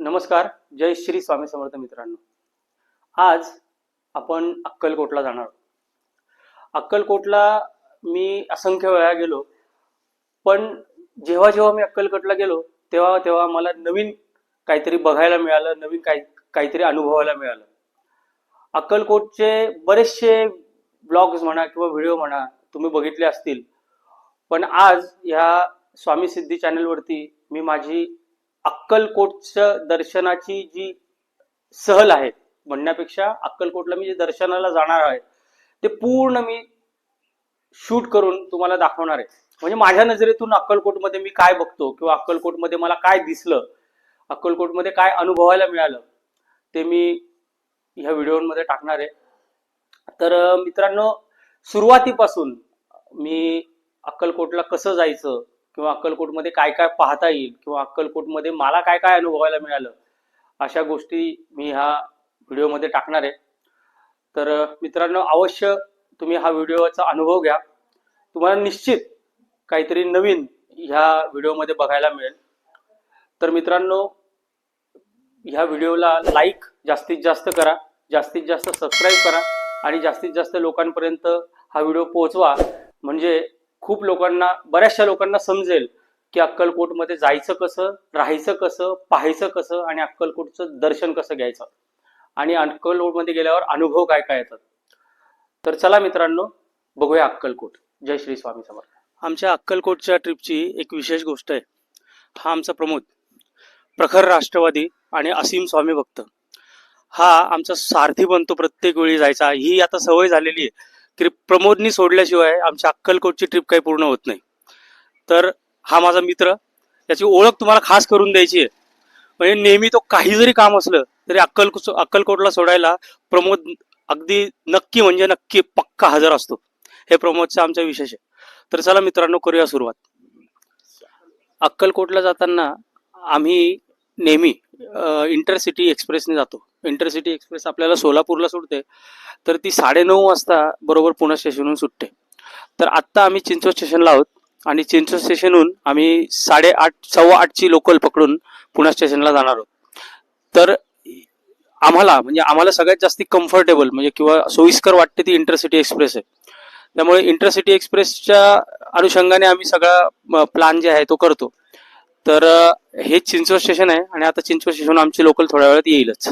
नमस्कार. जय श्री स्वामी समर्थ मित्रांनो. आज आपण अक्कलकोटला जाणार आहोत. अक्कलकोटला मी असंख्य वेळा गेलो, पण जेव्हा जेव्हा मी अक्कलकोटला गेलो तेव्हा तेव्हा मला नवीन काहीतरी बघायला मिळालं, नवीन काहीतरी अनुभवायला मिळालं. अक्कलकोटचे बरेचसे ब्लॉग्स म्हणा किंवा व्हिडिओ म्हणा तुम्ही बघितले असतील, पण आज ह्या स्वामी सिद्धी चॅनलवरती मी माझी अक्कलकोटच्या दर्शनाची जी सहल आहे, म्हणण्यापेक्षा अक्कलकोटला मी जे दर्शनाला जाणार आहे ते पूर्ण मी शूट करून तुम्हाला दाखवणार आहे. म्हणजे माझ्या नजरेतून अक्कलकोटमध्ये मी काय बघतो किंवा अक्कलकोटमध्ये मला काय दिसलं, अक्कलकोटमध्ये काय अनुभवायला मिळालं, ते मी ह्या व्हिडिओमध्ये टाकणार आहे. तर मित्रांनो, सुरुवातीपासून मी अक्कलकोटला कसं जायचं किंवा अक्कलकोटमध्ये काय काय पाहता येईल किंवा अक्कलकोटमध्ये मला काय काय अनुभवायला मिळालं, अशा गोष्टी मी ह्या व्हिडिओमध्ये टाकणार आहे. तर मित्रांनो, अवश्य तुम्ही हा व्हिडिओचा अनुभव घ्या. तुम्हाला निश्चित काहीतरी नवीन ह्या व्हिडिओमध्ये बघायला मिळेल. तर मित्रांनो, ह्या व्हिडिओला लाईक जास्तीत जास्त करा, जास्तीत जास्त सबस्क्राईब करा आणि जास्तीत जास्त लोकांपर्यंत हा व्हिडिओ पोहोचवा. म्हणजे खूप लोकांना, बऱ्याचशा लोकांना समजेल की अक्कलकोटमध्ये जायचं कसं, राहायचं कसं, पाहायचं कसं आणि अक्कलकोटचं दर्शन कसं घ्यायचं आणि अक्कलकोटमध्ये गेल्यावर अनुभव काय काय येतात. तर चला मित्रांनो, बघूया अक्कलकोट. जय श्री स्वामी समर्थ. आमच्या अक्कलकोटच्या ट्रिपची एक विशेष गोष्ट आहे. हा आमचा प्रमोद, प्रखर राष्ट्रवादी आणि असीम स्वामी भक्त, हा आमचा सारथी बनतो प्रत्येक वेळी जायचा. ही आता सवय झालेली आहे की प्रमोदनी सोडल्याशिवाय आमच्या अक्कलकोटची ट्रिप काही पूर्ण होत नाही. तर हा माझा मित्र, त्याची ओळख तुम्हाला खास करून द्यायची आहे. म्हणजे नेहमी तो काही जरी काम असलं तरी अक्कलकोटला सोडायला प्रमोद अगदी नक्की, म्हणजे नक्की पक्का हजर असतो. हे प्रमोदचं आमचा विशेष आहे. तर चला मित्रांनो, करूया सुरुवात. अक्कलकोटला जाताना आम्ही नेहमी इंटरसिटी एक्सप्रेसने जातो. इंटरसिटी एक्सप्रेस आपल्याला सोलापूरला सुटते, तर ती 9:30 वाजता बरोबर पुणे स्टेशनहून सुटते. तर आत्ता आम्ही चिंचवड स्टेशनला आहोत आणि चिंचवड स्टेशनहून आम्ही 8:30, 8:15ची लोकल पकडून पुणे स्टेशनला जाणार आहोत. तर आम्हाला सगळ्यात जास्त कम्फर्टेबल म्हणजे किंवा सोयीस्कर वाटते ती इंटरसिटी एक्सप्रेस आहे. त्यामुळे इंटरसिटी एक्सप्रेसच्या अनुषंगाने आम्ही सगळा प्लॅन जे आहे तो करतो. तर हे चिंचवड स्टेशन आहे आणि आता चिंचवड स्टेशन आमची लोकल थोड्या वेळात येईलच.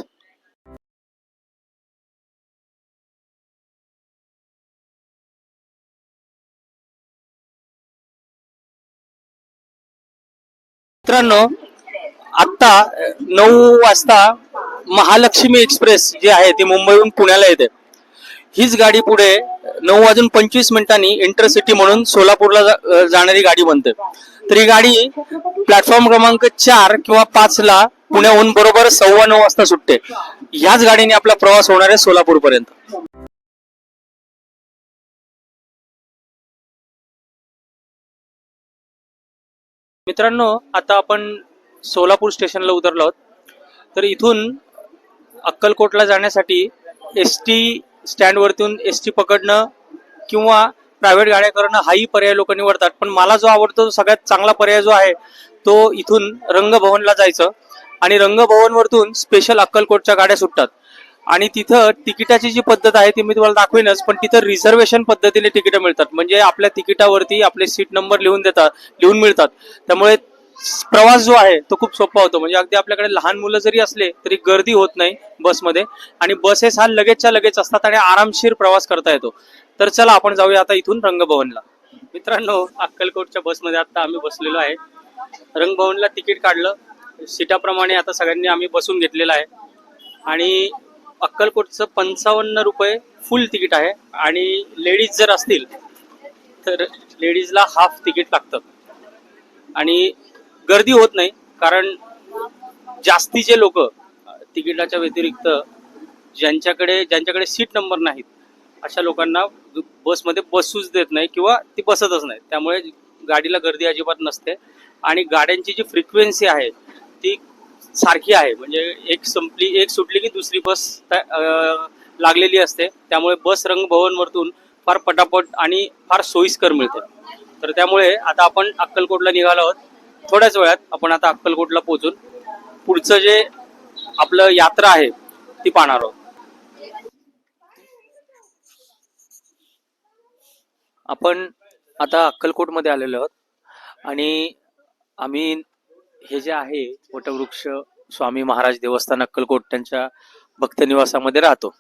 मित्रांनो, आत्ता 9 वाजता महालक्ष्मी एक्सप्रेस जी आहे ती मुंबईहून पुण्याला येते. हीच गाडी पुढे 9:25 इंटरसिटी म्हणून सोलापूरला जाणारी गाडी बनते. तर ही गाडी प्लॅटफॉर्म क्रमांक 4 किंवा 5 ला पुण्याहून बरोबर 9:15 वाजता सुटते. ह्याच गाडीने आपला प्रवास होणार आहे सोलापूर पर्यंत. मित्रांनो, आता आपण सोलापूर स्टेशनला उतरलो आहोत. तर इथून अक्कलकोटला जाण्यासाठी ST स्टँडवरतून ST पकडणं किंवा प्रायव्हेट गाड्या करणं हाही पर्याय लोक निवडतात. पण मला जो आवडतो, तो सगळ्यात चांगला पर्याय जो आहे तो इथून रंगभवनला जायचं आणि रंगभवनवरतून स्पेशल अक्कलकोटच्या गाड्या सुटतात. आणि तिथं तिकिटाची जी पद्धत आहे ती मी तुम्हाला दाखवेनच, पण तिथं रिझर्वेशन पद्धतीने तिकीटं मिळतात. म्हणजे आपल्या तिकिटावरती आपले सीट नंबर लिहून मिळतात. त्यामुळे प्रवास जो आहे तो खूप सोपा होतो. म्हणजे अगदी आपल्याकडे लहान मुलं जरी असले तरी गर्दी होत नाही बसमध्ये, आणि बसेस हा लगेचच्या लगेच असतात आणि आरामशीर प्रवास करता येतो. तर चला आपण जाऊया आता इथून रंगभवनला. मित्रांनो, अक्कलकोटच्या बसमध्ये आता आम्ही बसलेलो आहे. रंगभवनला तिकीट काढलं, सीटाप्रमाणे आता सगळ्यांनी आम्ही बसून घेतलेलं आहे. आणि अक्कलकोटचं 55 रुपये फुल तिकीट आहे आणि लेडीज जर असतील तर लेडीजला हाफ तिकीट लागतं. आणि गर्दी होत नाही, कारण जास्तीचे लोक तिकिटाच्या व्यतिरिक्त ज्यांच्याकडे सीट नंबर नाहीत अशा लोकांना बसमध्ये बसूच देत नाही किंवा ती बसतच नाही. त्यामुळे गाडीला गर्दी अजिबात नसते आणि गाड्यांची जी फ्रिक्वेन्सी आहे ती सारखी आहे. म्हणजे एक सुटली की दुसरी बस लागलेली असते. त्यामुळे बस रंगभवनवरतून फार पटापट आणि फार सोयीस्कर मिळते. तर त्यामुळे आता आपण अक्कलकोटला निघालो आहोत. थोड्याच वेळात आपण आता अक्कलकोटला पोहोचून पुढचं पुढचं जे आपलं यात्रा आहे ती पाहणार आहोत. आपण आता अक्कलकोटमध्ये आलेलो आहोत आणि आम्ही हे जे आहे वटवृक्ष स्वामी महाराज देवस्थान अक्कलकोट त्यांच्या भक्त निवासामध्ये राहतो.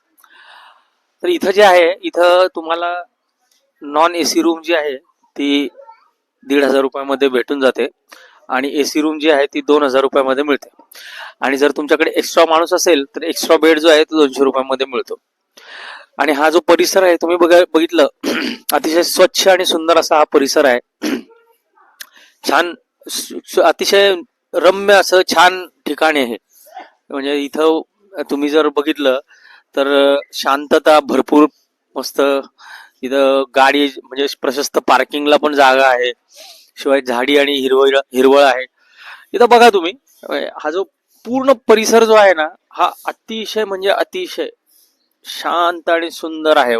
तर इथं जे आहे इथं तुम्हाला नॉन एसी रूम जी आहे ती 1,500 रुपयामध्ये भेटून जाते आणि एसी रूम जी आहे ती 2,000 रुपयामध्ये मिळते. आणि जर तुमच्याकडे एक्स्ट्रा माणूस असेल तर एक्स्ट्रा बेड जो आहे तो 200 रुपयामध्ये मिळतो. आणि हा जो परिसर आहे तुम्ही बघितलं अतिशय स्वच्छ आणि सुंदर असा हा परिसर आहे. छान अतिशय रम्य असं छान ठिकाण आहे. म्हणजे इथं तुम्ही जर बघितलं तर शांतता भरपूर, मस्त इथं गाडी म्हणजे प्रशस्त पार्किंगला पण जागा आहे, शिवाय झाडी आणि हिरवळ आहे. इथं बघा तुम्ही, हा जो पूर्ण परिसर जो आहे ना हा अतिशय म्हणजे अतिशय शांत आणि सुंदर आहे.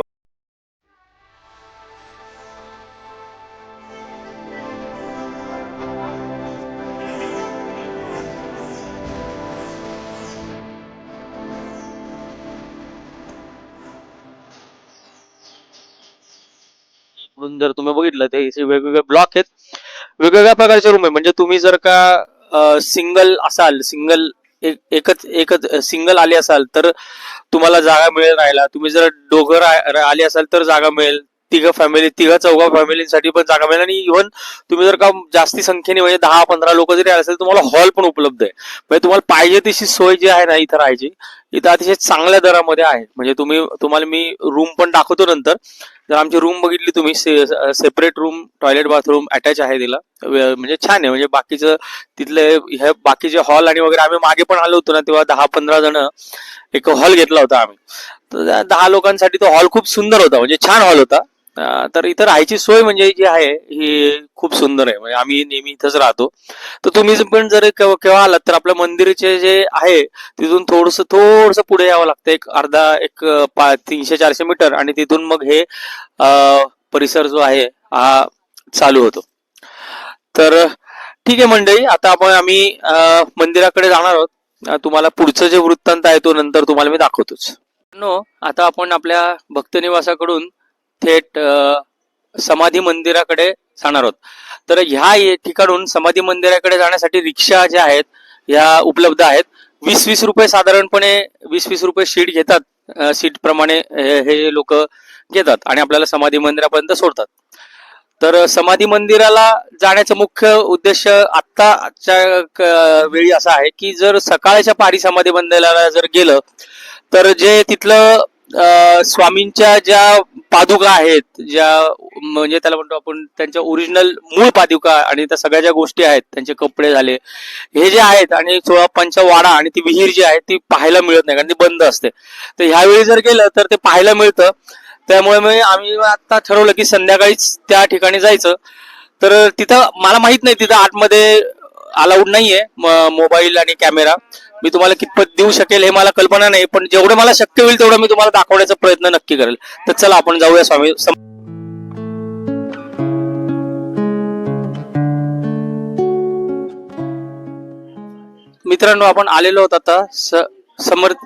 म्हणून जर तुम्ही बघितलं ते वेगवेगळे ब्लॉक आहेत, वेगवेगळ्या प्रकारचे रूम आहे. म्हणजे तुम्ही जर का सिंगल असाल, एकच एकच सिंगल आले असाल तर तुम्हाला जागा मिळेल राहायला. तुम्ही जर दोघं आले असाल तर जागा मिळेल. तिघा चौघा फॅमिलीसाठी पण जागा मिळेल. आणि इव्हन तुम्ही जर का जास्ती संख्येने म्हणजे 10-15 लोक जरी आले असेल तुम्हाला हॉल पण उपलब्ध आहे. म्हणजे तुम्हाला पाहिजे तशी सोय जी आहे ना इथं राहायची, इथं अतिशय चांगल्या दरामध्ये आहे. म्हणजे तुम्हाला मी रूम पण दाखवतो नंतर. जर आमची रूम बघितली तुम्ही, separate room, toilet bathroom attach आहे तिला. म्हणजे छान आहे. म्हणजे बाकीचं तिथले हे बाकीचे हॉल आणि वगैरे आम्ही मागे पण आलो होतो ना तेव्हा 10-15 जण एक हॉल घेतला होता आम्ही. तर 10 लोकांसाठी तो हॉल खूप सुंदर होता, म्हणजे छान हॉल होता. तर इथं राहायची सोय म्हणजे जी आहे ही खूप सुंदर आहे. म्हणजे आम्ही नेहमी इथंच राहतो. तर तुम्ही पण जर केव्हा आलात तर आपल्या मंदिराचे जे आहे तिथून थोडस पुढे यावं लागतं, एक 300-400 मीटर, आणि तिथून मग हे परिसर जो आहे हा चालू होतो. तर ठीक आहे मंडळी, आता आम्ही मंदिराकडे जाणार आहोत. तुम्हाला पुढचं जे वृत्तांत आहे तो नंतर तुम्हाला मी दाखवतोच. आता आपण आपल्या भक्तनिवासाकडून थेट समाधी मंदिराकडे जाणार आहोत. तर ह्या ठिकाणून समाधी मंदिराकडे जाण्यासाठी रिक्षा ज्या आहेत ह्या उपलब्ध आहेत. 20-20 रुपये साधारणपणे, 20-20 रुपये सीट घेतात. सीट प्रमाणे हे लोक घेतात आणि आपल्याला समाधी मंदिरापर्यंत सोडतात. तर समाधी मंदिराला जाण्याचा मुख्य उद्देश आत्ताच्या वेळी असा आहे की जर सकाळच्या पारी समाधी मंदिराला जर गेलं तर जे तिथलं स्वामींच्या ज्या पादुका आहेत, ज्या म्हणजे त्याला म्हणतो आपण त्यांच्या ओरिजिनल मूळ पादुका, आणि त्या सगळ्या ज्या गोष्टी आहेत, त्यांचे कपडे झाले, हे जे आहेत, आणि चोळाप्पांचा वाडा आणि ती विहीर जी आहे ती पाहायला मिळत नाही कारण ती बंद असते. तर ह्यावेळी जर गेलं तर ते पाहायला मिळतं. त्यामुळे आम्ही आता ठरवलं की संध्याकाळीच त्या ठिकाणी जायचं. तर तिथं मला माहित नाही, तिथं आतमध्ये अलाउड नाहीये मोबाईल आणि कॅमेरा. मी तुम्हाला कितपत देऊ शकेल हे मला कल्पना नाही, पण जेवढं मला शक्य होईल तेवढं मी तुम्हाला दाखवण्याचा प्रयत्न नक्की करेल. तर चला आपण जाऊया स्वामी. मित्रांनो, आपण आलेलो आहोत आता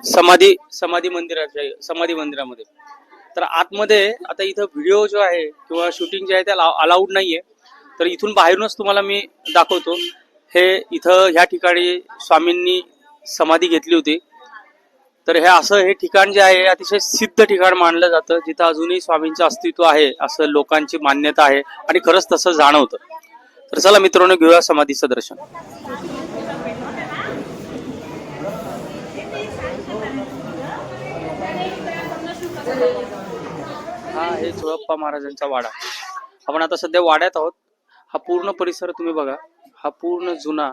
समाधी मंदिरामध्ये. तर आतमध्ये आता इथं व्हिडिओ जो आहे किंवा शूटिंग जे आहे त्या अलाउड नाहीये. तर इथून बाहेरूनच तुम्हाला मी दाखवतो. हे इथं ह्या ठिकाणी स्वामींनी समाधी घेतली होती. तर हे ठिकाण जे आहे अतिशय सिद्ध ठिकाण मानलं जातं, जिथं अजूनही स्वामींचं अस्तित्व आहे असं लोकांची मान्यता आहे आणि खरंच तसं जाणवतं. तर चला मित्रांनो, घेऊया समाधीचं दर्शन. हा आहे चोळप्पा महाराजांचा वाडा. आपण आता सध्या वाड्यात आहोत. हा पूर्ण परिसर तुम्ही बघा, हा पूर्ण जुना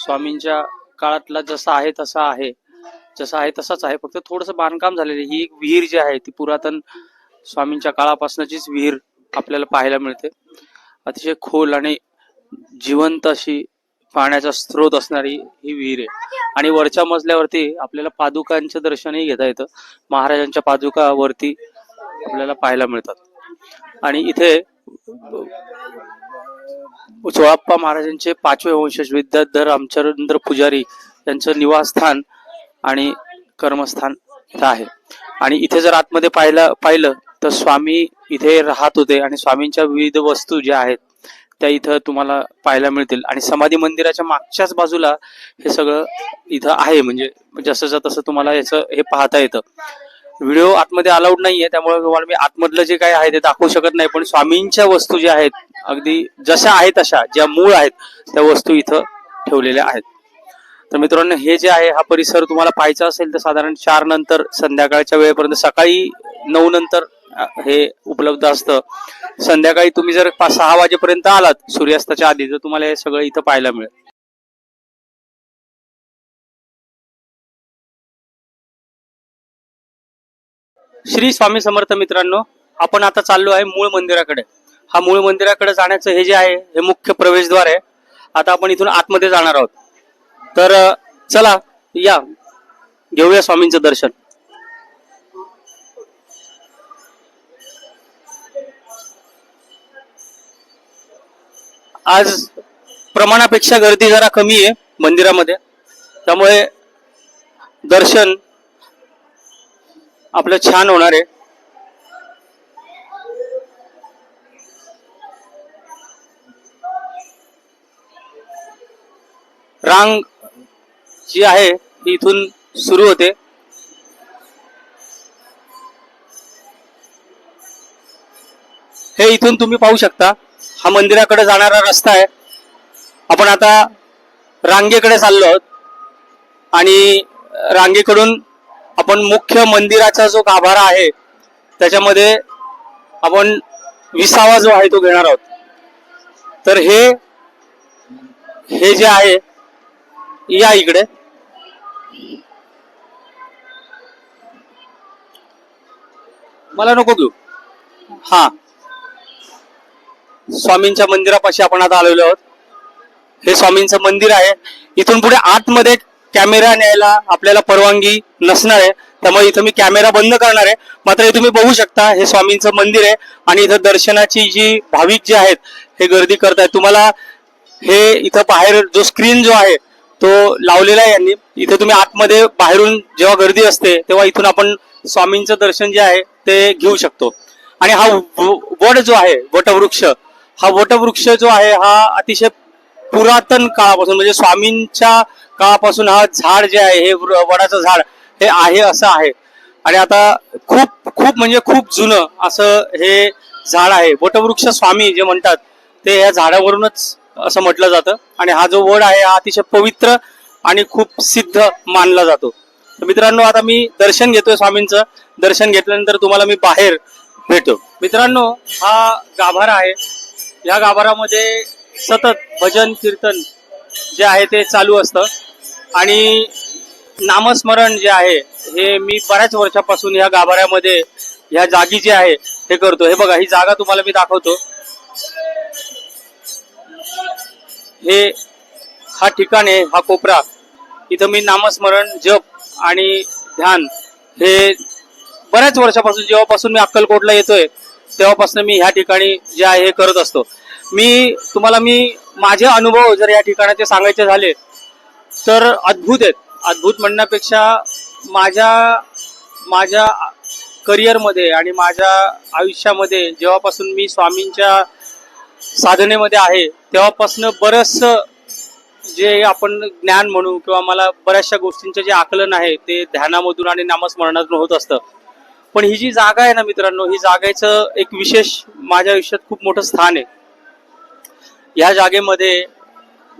स्वामींच्या काळातला जसा आहे तसाच आहे. फक्त थोडस बांधकाम झालेलं. ही एक विहीर जी आहे ती पुरातन स्वामींच्या काळापासूनचीच विहीर आपल्याला पाहायला मिळते. अतिशय खोल आणि जिवंत अशी पाण्याचा स्रोत असणारी ही विहीर आहे. आणि वरच्या मजल्यावरती आपल्याला पादुकांचं दर्शनही घेता येतं. महाराजांच्या पादुका वरती आपल्याला पाहायला मिळतात. आणि इथे चोळप्पा महाराजांचे 5वे वंशज विद्याधर रामचंद्र पुजारी यांचं निवासस्थान आणि कर्मस्थान इथं आहे. आणि इथे जर आतमध्ये पाहिलं तर स्वामी इथे राहत होते आणि स्वामींच्या विविध वस्तू ज्या आहेत त्या इथं तुम्हाला पाहायला मिळतील. आणि समाधी मंदिराच्या मागच्याच बाजूला हे सगळं इथं आहे. म्हणजे जसं तसं तुम्हाला याचं हे पाहता येतं. व्हिडिओ आतमध्ये अलाउड नाहीये, त्यामुळे तुम्हाला मी आतमधलं जे काय आहे ते दाखवू शकत नाही. पण स्वामींच्या वस्तू ज्या आहेत अगदी जशा आहेत तशा ज्या मूळ आहेत त्या वस्तू इथं ठेवलेल्या आहेत. तर मित्रांनो, हे जे आहे हा परिसर तुम्हाला पाहायचा असेल तर साधारण 4 नंतर संध्याकाळच्या वेळेपर्यंत, सकाळी 9 नंतर हे उपलब्ध असतं. संध्याकाळी तुम्ही जर 5-6 वाजेपर्यंत आलात सूर्यास्ताच्या आधी तर तुम्हाला हे सगळं इथं पाहायला मिळेल. श्री स्वामी समर्थ मित्रांनो, आपण आता चाललो आहे मूळ मंदिराकडे. हा मूळ मंदिराकडे जाण्याचं हे जे आहे हे मुख्य प्रवेशद्वार आहे. आता आपण इथून आतमध्ये जाणार आहोत. तर चला या घेऊया स्वामींचं दर्शन. आज प्रमाणापेक्षा गर्दी जरा कमी आहे मंदिरामध्ये, त्यामुळे दर्शन आपलं छान होणार आहे. रांग जी आहे ती इथून सुरू होते. हे इथून तुम्ही पाहू शकता, हा मंदिराकडे जाणारा रस्ता आहे. आपण आता रांगेकडे चाललो आहोत आणि रांगेकडून आपण मुख्य मंदिराचा जो गाभारा आहे त्याच्यामध्ये आपण 20वा जो आहे तो घेणार आहोत. तर हे जे आहे, या इकडे. मला नको घेऊ. हा, स्वामींच्या मंदिरापाशी आपण आता आलेलो आहोत. हे स्वामींचं मंदिर आहे. इथून पुढे आतमध्ये कॅमेरा न्यायला आपल्याला परवानगी नसणार आहे, त्यामुळे इथं मी कॅमेरा बंद करणार आहे. मात्र हे तुम्ही बघू शकता, हे स्वामींचं मंदिर आहे आणि इथं दर्शनाची जी भाविक जे आहेत हे गर्दी करतायत. तुम्हाला हे इथं बाहेर जो स्क्रीन जो आहे तो लावलेला आहे यांनी. इथे तुम्ही आतमध्ये बाहेरून जेव्हा गर्दी असते तेव्हा इथून आपण स्वामींचं दर्शन जे आहे ते घेऊ शकतो. आणि हा वड जो आहे, वटवृक्ष, हा वटवृक्ष जो आहे हा अतिशय पुरातन काळापासून, म्हणजे स्वामींच्या काळापासून हा झाड जे आहे, हे वडाचं झाड हे आहे असं आहे. आणि आता खूप खूप म्हणजे खूप जुनं असं हे झाड आहे. वटवृक्ष स्वामी जे म्हणतात ते या झाडावरूनच असं म्हटलं जातं. आणि हा जो वड आहे हा अतिशय पवित्र आणि खूप सिद्ध मानला जातो. तर मित्रांनो, आता मी दर्शन घेतोय स्वामींचं. दर्शन घेतल्यानंतर तुम्हाला मी बाहेर भेटतो. मित्रांनो, हा गाभारा आहे. या गाभारामध्ये सतत भजन कीर्तन जे आहे ते चालू असतं आणि नामस्मरण जे आहे हे मी बऱ्याच वर्षापासून या गाभाऱ्यामध्ये, या जागी जे आहे हे करतो. हे बघा, ही जागा तुम्हाला मी दाखवतो. हा ठिकाण आहे, हा कोपरा. इथं मी नामस्मरण, जप आणि ध्यान हे बऱ्याच वर्षापासून, जेव्हापासून मी अक्कलकोटला येतोय तेव्हापासून मी ह्या ठिकाणी जे आहे हे करत असतो. तुम्हाला माझे अनुभव जर या ठिकाणाचे सांगायचे झाले तर अद्भुत आहेत. अद्भुत म्हणण्यापेक्षा माझ्या करिअरमध्ये आणि माझ्या आयुष्यामध्ये जेव्हापासून मी स्वामींच्या साधनेमध्ये आहे तेव्हापासून बरंचसं जे आपण ज्ञान म्हणू किंवा मला बऱ्याचशा गोष्टींचे जे आकलन आहे ते ध्यानामधून आणि नामस्मरणातून होत असतं. पण ही जी जागा आहे ना मित्रांनो, ही जागेचं एक विशेष माझ्या आयुष्यात खूप मोठं स्थान आहे. या जागेमध्ये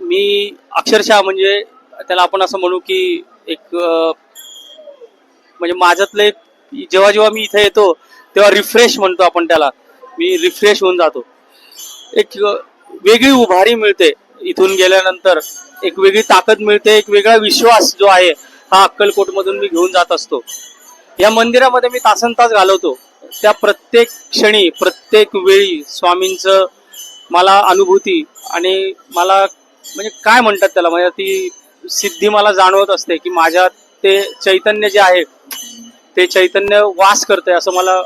मी अक्षरशः, म्हणजे त्याला आपण असं म्हणू की एक म्हणजे माझ्यातलं एक, जेव्हा मी इथे येतो तेव्हा रिफ्रेश म्हणतो आपण त्याला, मी रिफ्रेश होऊन जातो. एक वेगळी उभारी मिळते इथून गेल्यानंतर, एक वेगळी ताकद मिळते, एक वेगळा विश्वास जो आहे हा अक्कलकोटमधून मी घेऊन जात असतो. या मंदिरामध्ये मी तासनतास घालवतो. त्या प्रत्येक क्षणी, प्रत्येक वेळी स्वामींचं मला अनुभूती आणि मला म्हणजे काय म्हणतात त्याला, म्हणजे ती सिद्धी मला जाणवत असते की माझ्यात ते चैतन्य जे आहे ते चैतन्य वास करते, असं मला,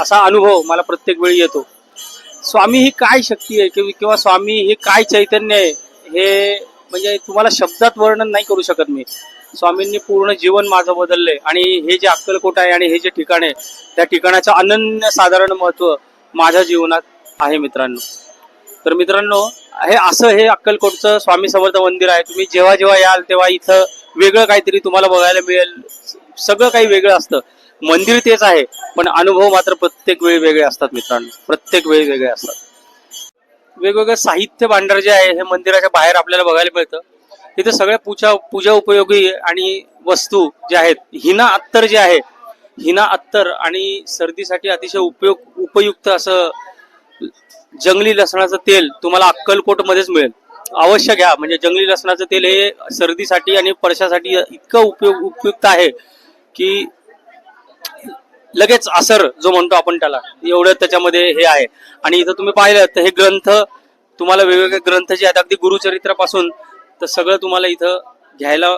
असा अनुभव मला प्रत्येक वेळी येतो. स्वामी ही काय शक्ती आहे किंवा स्वामी हे काय चैतन्य आहे हे म्हणजे तुम्हाला शब्दात वर्णन नाही करू शकत मी. स्वामींनी पूर्ण जीवन माझं बदललंय आणि हे जे अक्कलकोट आहे आणि हे जे ठिकाण आहे त्या ठिकाणाचं अनन्य साधारण महत्त्व माझ्या जीवनात आहे मित्रांनो. तर मित्रांनो, हे अक्कलकोटचं स्वामी समर्थ मंदिर आहे. तुम्ही जेव्हा जेव्हा याल तेव्हा इथं वेगळं काहीतरी तुम्हाला बघायला मिळेल. सगळं काही वेगळं असतं. मंदिर तेच आहे पण अनुभव मात्र प्रत्येक वेळी वेगळे असतात मित्रांनो, प्रत्येक वेळी वेगळे असतात. वेगवेगळं साहित्य भांडार जे आहे हे मंदिराच्या बाहेर आपल्याला बघायला मिळतं. तिथे सगळ्या पूजा उपयोगी आणि वस्तू जे आहेत, हिना अत्तर जे आहे, हिना अत्तर आणि सर्दीसाठी अतिशय उपयुक्त असं जंगली लसणाचं तेल तुम्हाला अक्कलकोट मध्येच मिळेल. अवश्य घ्या. म्हणजे जंगली लसणाचं तेल हे सर्दीसाठी आणि पडशासाठी इतकं उपयुक्त आहे की लगेच असर जो म्हणतो आपण त्याला, एवढं त्याच्यामध्ये हे आहे. आणि इथं तुम्ही पाहिलं तर हे ग्रंथ तुम्हाला वेगवेगळे ग्रंथ जे आहेत अगदी गुरुचरित्रापासून तर सगळं तुम्हाला इथं घ्यायला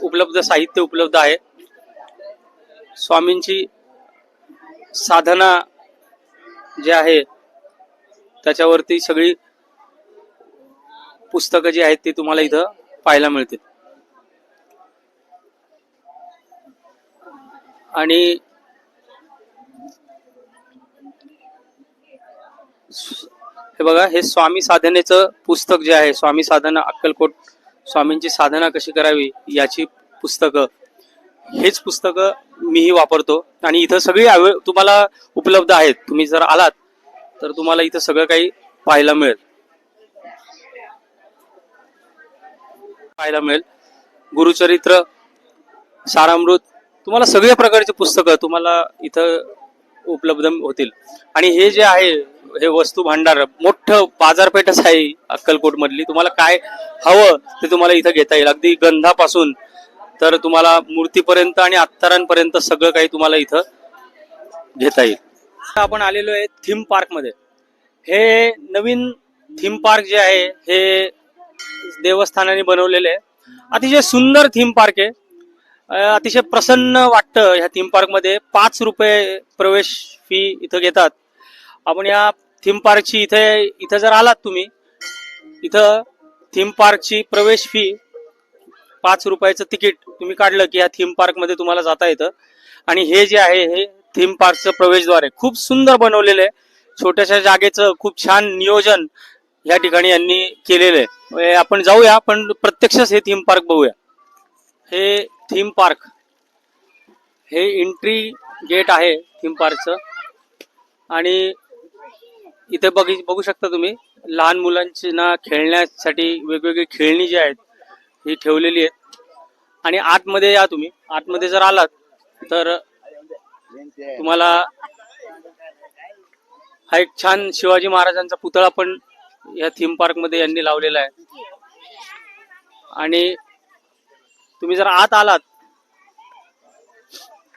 उपलब्ध, साहित्य उपलब्ध आहे. स्वामींची साधना जे आहे त्याच्यावरती सगळी पुस्तकं जी आहेत ती तुम्हाला इथं पाहायला मिळतील. आणि हे बघा, हे स्वामी साधनेचं पुस्तक जे आहे, स्वामी साधना अक्कलकोट, स्वामींची साधना कशी करावी याची पुस्तकं, हेच पुस्तकं मीही वापरतो. आणि इथं सगळी तुम्हाला उपलब्ध आहेत. तुम्ही जर आलात तर तुम्हाला इथं सगळं काही पाहायला मिळेल. गुरुचरित्र, सारामृत, तुम्हाला सगळ्या प्रकारची पुस्तकं तुम्हाला इथं उपलब्ध होतील. आणि हे जे आहे हे वस्तू भांडार, मोठं बाजारपेठच आहे अक्कलकोट मधली. तुम्हाला काय हवं ते तुम्हाला इथं घेता येईल. अगदी गंधापासून तर तुम्हाला मूर्तीपर्यंत आणि अत्तरांपर्यंत सगळं काही तुम्हाला इथं घेता येईल. आपण आलेलो आहे थीम पार्क मध्ये. हे नवीन थीम पार्क जे आहे हे देवस्थानाने बनवलेले आहे. अतिशय सुंदर थीम पार्क आहे. अतिशय प्रसन्न वाटतं ह्या थीम पार्क मध्ये. 5 रुपये प्रवेश फी इथं घेतात. आपण या थीम पार्कची इथं जर आलात तुम्ही, इथं थीम पार्कची प्रवेश फी 5 रुपयाचं तिकीट तुम्ही काढलं की या थीम पार्क मध्ये तुम्हाला जाता येतं. आणि हे जे आहे हे थीम पार्कचं प्रवेशद्वार आहे. खूप सुंदर बनवलेलं आहे. छोट्याशा जागेचं खूप छान नियोजन या ठिकाणी यांनी केलेलं आहे. आपण जाऊया, पण प्रत्यक्षच हे थीम पार्क बघूया. हे थीम पार्क, हे एंट्री गेट आहे थीम पार्कचं. आणि इथे बघू शकता तुम्ही, लहान मुलांना खेळण्यासाठी वेगवेगळी खेळणी जी आहेत ही ठेवलेली आहेत. आणि आतमध्ये या तुम्ही. आतमध्ये जर आलात तर तुम्हाला हा एक छान शिवाजी महाराजांचा पुतळा पण या थीम पार्क मध्ये यांनी लावलेला आहे. आणि तुम्ही जर आत आलात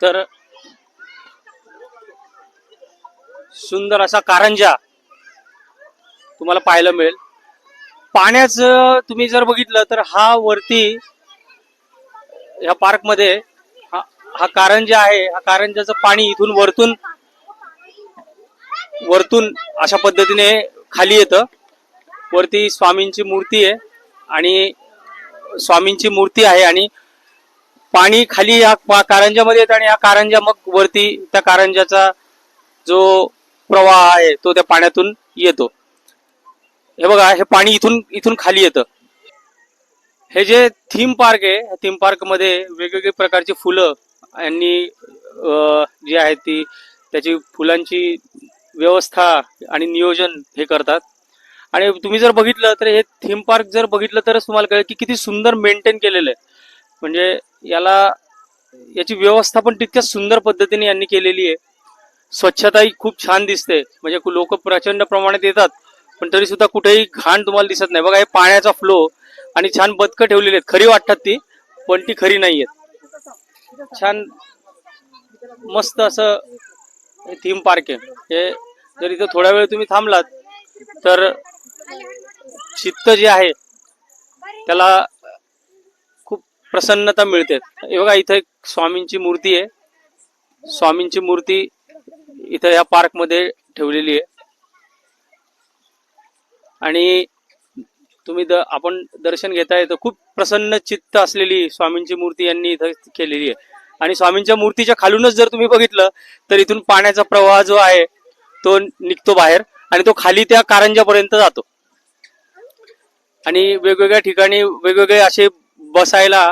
तर सुंदर असा कारंजा तुम्हाला पाहायला मिळेल. पाण्याचं तुम्ही जर बघितलं तर हा वरती ह्या पार्क मध्ये हा कारंजा आहे. हा कारंजाचं पाणी इथून वरतून अशा पद्धतीने खाली येतं. वरती स्वामींची मूर्ती आहे आणि स्वामींची मूर्ती आहे आणि पाणी खाली या कारंजामध्ये येतं आणि हा कारंजा मग वरती त्या कारंजाचा जो प्रवाह आहे तो त्या पाण्यातून येतो. हे बघा, हे पाणी इथून खाली येतं. हे जे थीम पार्क आहे, थीम पार्क मध्ये वेगवेगळे प्रकारची फुलं यांनी जी आहेत ती त्याची फुलांची व्यवस्था आणि नियोजन हे करतात. आणि तुम्ही जर बघितलं तर हे थीम पार्क जर बघितलं तरच तुम्हाला कळेल की किती सुंदर मेंटेन केलेलं आहे. म्हणजे याची व्यवस्था पण तितक्याच सुंदर पद्धतीने यांनी केलेली आहे. स्वच्छताही खूप छान दिसते. म्हणजे लोक प्रचंड प्रमाणात येतात पण तरी सुद्धा कुठेही घाण तुम्हाला दिसत नाही. बघा, हे पाण्याचा फ्लो आणि छान बदकं ठेवलेली आहेत. खरी वाटतात ती, पण ती खरी नाहीयेत. छान मस्त असं थीम पार्क आहे हे. जर इथं थोडा वेळ तुम्ही थांबलात तर चित्त जे आहे त्याला खूप प्रसन्नता मिळते. हे बघा, इथं एक स्वामींची मूर्ती आहे. स्वामींची मूर्ती इथं या पार्क मध्ये ठेवलेली आहे. आणि तुम्ही आपण दर्शन घेताय तर खूप प्रसन्न चित्त असलेली स्वामींची मूर्ती यांनी इथं केलेली आहे. आणि स्वामींच्या मूर्तीच्या खालूनच जर तुम्ही बघितलं तर इथून पाण्याचा प्रवाह जो आहे तो निघतो बाहेर आणि तो खाली त्या कारंजापर्यंत जातो. आणि वेगवेगळ्या ठिकाणी वेगवेगळे असे बसायला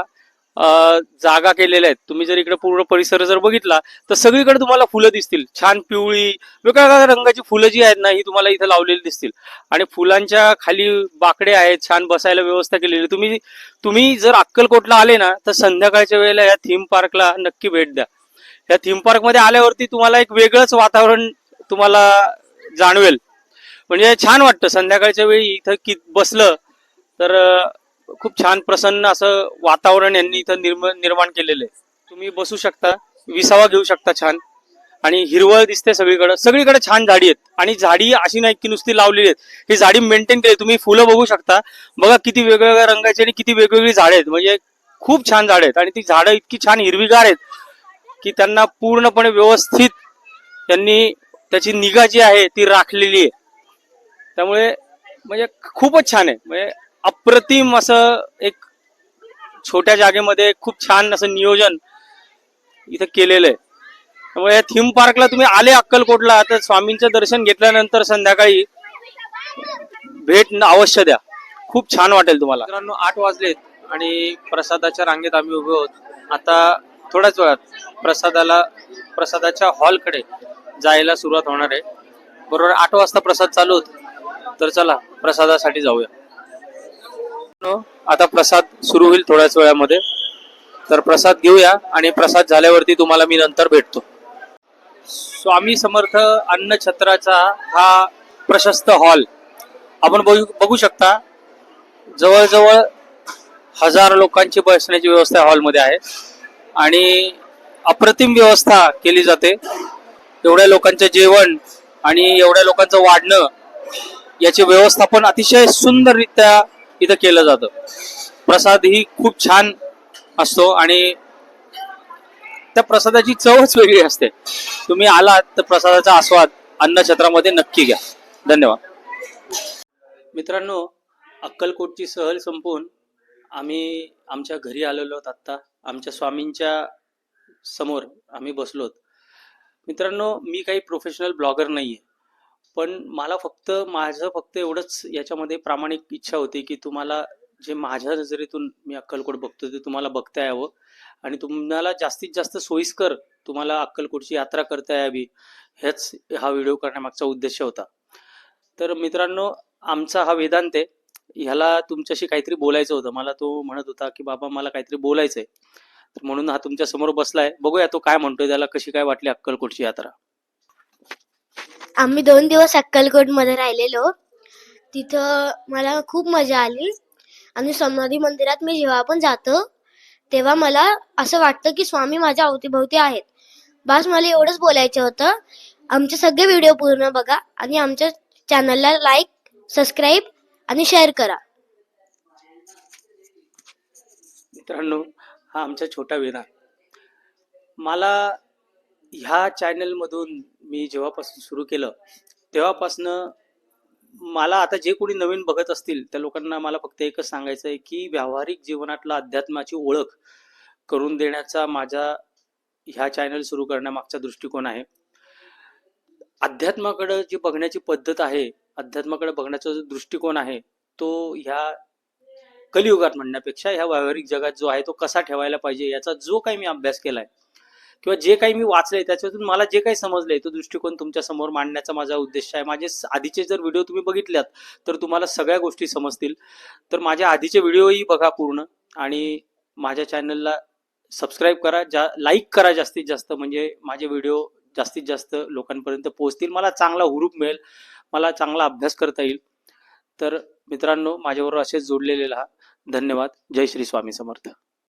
जागा केलेल्या आहेत. तुम्ही जर इकडे पूर्ण परिसर जर बघितला तर सगळीकडे तुम्हाला फुलं दिसतील, छान पिवळी वेगवेगळ्या रंगाची फुलं जी आहेत ना ही तुम्हाला इथं लावलेली दिसतील. आणि फुलांच्या खाली बाकडे आहेत, छान बसायला व्यवस्था केलेली. तुम्ही जर अक्कलकोटला आले ना तर संध्याकाळच्या वेळेला या थीम पार्कला नक्की भेट द्या. या थीम पार्क मध्ये आल्यावरती तुम्हाला एक वेगळंच वातावरण तुम्हाला जाणवेल. म्हणजे छान वाटतं संध्याकाळच्या वेळी इथं बसलं तर खूप छान प्रसन्न असं वातावरण यांनी इथं निर्माण केलेलं आहे. तुम्ही बसू शकता, विसावा घेऊ शकता छान. आणि हिरवळ दिसते सगळीकडे छान झाडी आहेत. आणि झाडी अशी नाही की नुसती लावलेली आहेत, ही झाडी मेंटेन केली. तुम्ही फुलं बघू शकता, बघा किती वेगवेगळ्या रंगाची आणि किती वेगवेगळी झाडे आहेत. म्हणजे खूप छान झाडे आहेत आणि ती झाडं इतकी छान हिरवीगार आहेत की त्यांना पूर्णपणे व्यवस्थित त्यांनी त्याची निगा जी आहे ती राखलेली आहे. त्यामुळे म्हणजे खूपच छान आहे. म्हणजे अप्रतिम असं एक छोट्या जागेमध्ये खूप छान असं नियोजन इथं केलेलं आहे. त्यामुळे या थीम पार्कला तुम्ही आले अक्कलकोटला तर स्वामींचं दर्शन घेतल्यानंतर संध्याकाळी भेट अवश्य द्या. खूप छान वाटेल तुम्हाला. मित्रांनो 8 वाजलेत आणि प्रसादाच्या रांगेत आम्ही उभे आहोत. आता थोड्याच वेळात प्रसादाच्या हॉलकडे जायला सुरुवात होणार आहे. बरोबर 8 वाजता प्रसाद चालू होतो. तर चला प्रसादासाठी जाऊया. आता प्रसाद सुरू होईल थोड्याच वेळामध्ये. तर प्रसाद घेऊया आणि प्रसाद झाल्यावरती तुम्हाला मी नंतर भेटतो. स्वामी समर्थ अन्न छत्राचा हा प्रशस्त हॉल आपण बघू शकता. जवळजवळ 1000 लोकांची बसण्याची व्यवस्था हॉलमध्ये आहे आणि अप्रतिम व्यवस्था केली जाते. एवढ्या लोकांचं जेवण आणि एवढ्या लोकांचं वाढणं याचे व्यवस्थापन अतिशय सुंदररित्या इथं केलं जातं. प्रसाद ही खूप छान असतो आणि त्या प्रसादाची चवच वेगळी असते. तुम्ही आलात तर प्रसादाचा आस्वाद अन्नछत्रामध्ये नक्की घ्या. धन्यवाद. मित्रांनो, अक्कलकोटची सहल संपून आम्ही आमच्या घरी आलेलो आहोत. आत्ता आमच्या स्वामींच्या समोर आम्ही बसलोत. मित्रांनो, मी काही प्रोफेशनल ब्लॉगर नाहीये, पण मला माझं फक्त एवढंच याच्यामध्ये प्रामाणिक इच्छा होती की तुम्हाला जे माझ्या नजरेतून मी अक्कलकोट बघतो ते तुम्हाला बघता यावं आणि तुम्हाला जास्तीत जास्त सोयीस्कर तुम्हाला अक्कलकोटची यात्रा करता यावी, हेच हा व्हिडिओ करण्यामागचा उद्देश होता. तर मित्रांनो, आमचा हा वेदांत आहे. ह्याला तुमच्याशी काहीतरी बोलायचं होतं. मला तो म्हणत होता की बाबा मला काहीतरी बोलायचंय, तर म्हणून हा तुमच्या समोर बसलाय. बघूया तो काय म्हणतोय, त्याला कशी काय वाटली अक्कलकोटची यात्रा. आम्ही 2 दिवस अक्कलकोट मध्ये राहिलेलो. तिथं मला खूप मजा आली आणि समाधी मंदिरात मी जेव्हा पण जातो तेव्हा मला असं वाटतं की स्वामी माझ्या अवतीभोवती आहेत. बस मला एवढंच बोलायचं होतं. आमचे सगळे व्हिडिओ पूर्ण बघा आणि आमच्या चॅनलला लाईक, सबस्क्राईब आणि शेअर करा. मित्रांनो, हा आमचा छोटा वेदा. मला ह्या चॅनल मधून मी जेव्हापासून सुरू केलं तेव्हापासनं मला आता जे कोणी नवीन बघत असतील त्या लोकांना मला फक्त एकच सांगायचं आहे की व्यावहारिक जीवनातला अध्यात्माची ओळख करून देण्याचा माझा ह्या चॅनल सुरू करण्यामागचा दृष्टिकोन आहे. अध्यात्माकडे जी बघण्याची पद्धत आहे, अध्यात्माकडे बघण्याचा जो दृष्टिकोन आहे तो ह्या कलियुगात म्हणण्यापेक्षा ह्या व्यावहारिक जगात जो आहे तो कसा ठेवायला पाहिजे याचा जो काही मी अभ्यास केलाय किंवा जे काही मी वाचलंय त्याच्यातून मला जे काही समजलंय तो दृष्टिकोन तुमच्या समोर मांडण्याचा माझा उद्देश आहे. माझे आधीचे जर व्हिडिओ तुम्ही बघितल्यात तर तुम्हाला सगळ्या गोष्टी समजतील. तर माझे आधीचे व्हिडिओही बघा पूर्ण आणि माझ्या चॅनलला सबस्क्राईब करा, लाईक करा जास्तीत जास्त, म्हणजे माझे व्हिडिओ जास्तीत जास्त लोकांपर्यंत पोहोचतील, मला चांगला हुरूप मिळेल, मला चांगला अभ्यास करता येईल. तर मित्रांनो, माझ्याबरोबर असेच जोडलेले राहा. धन्यवाद. जय श्री स्वामी समर्थ.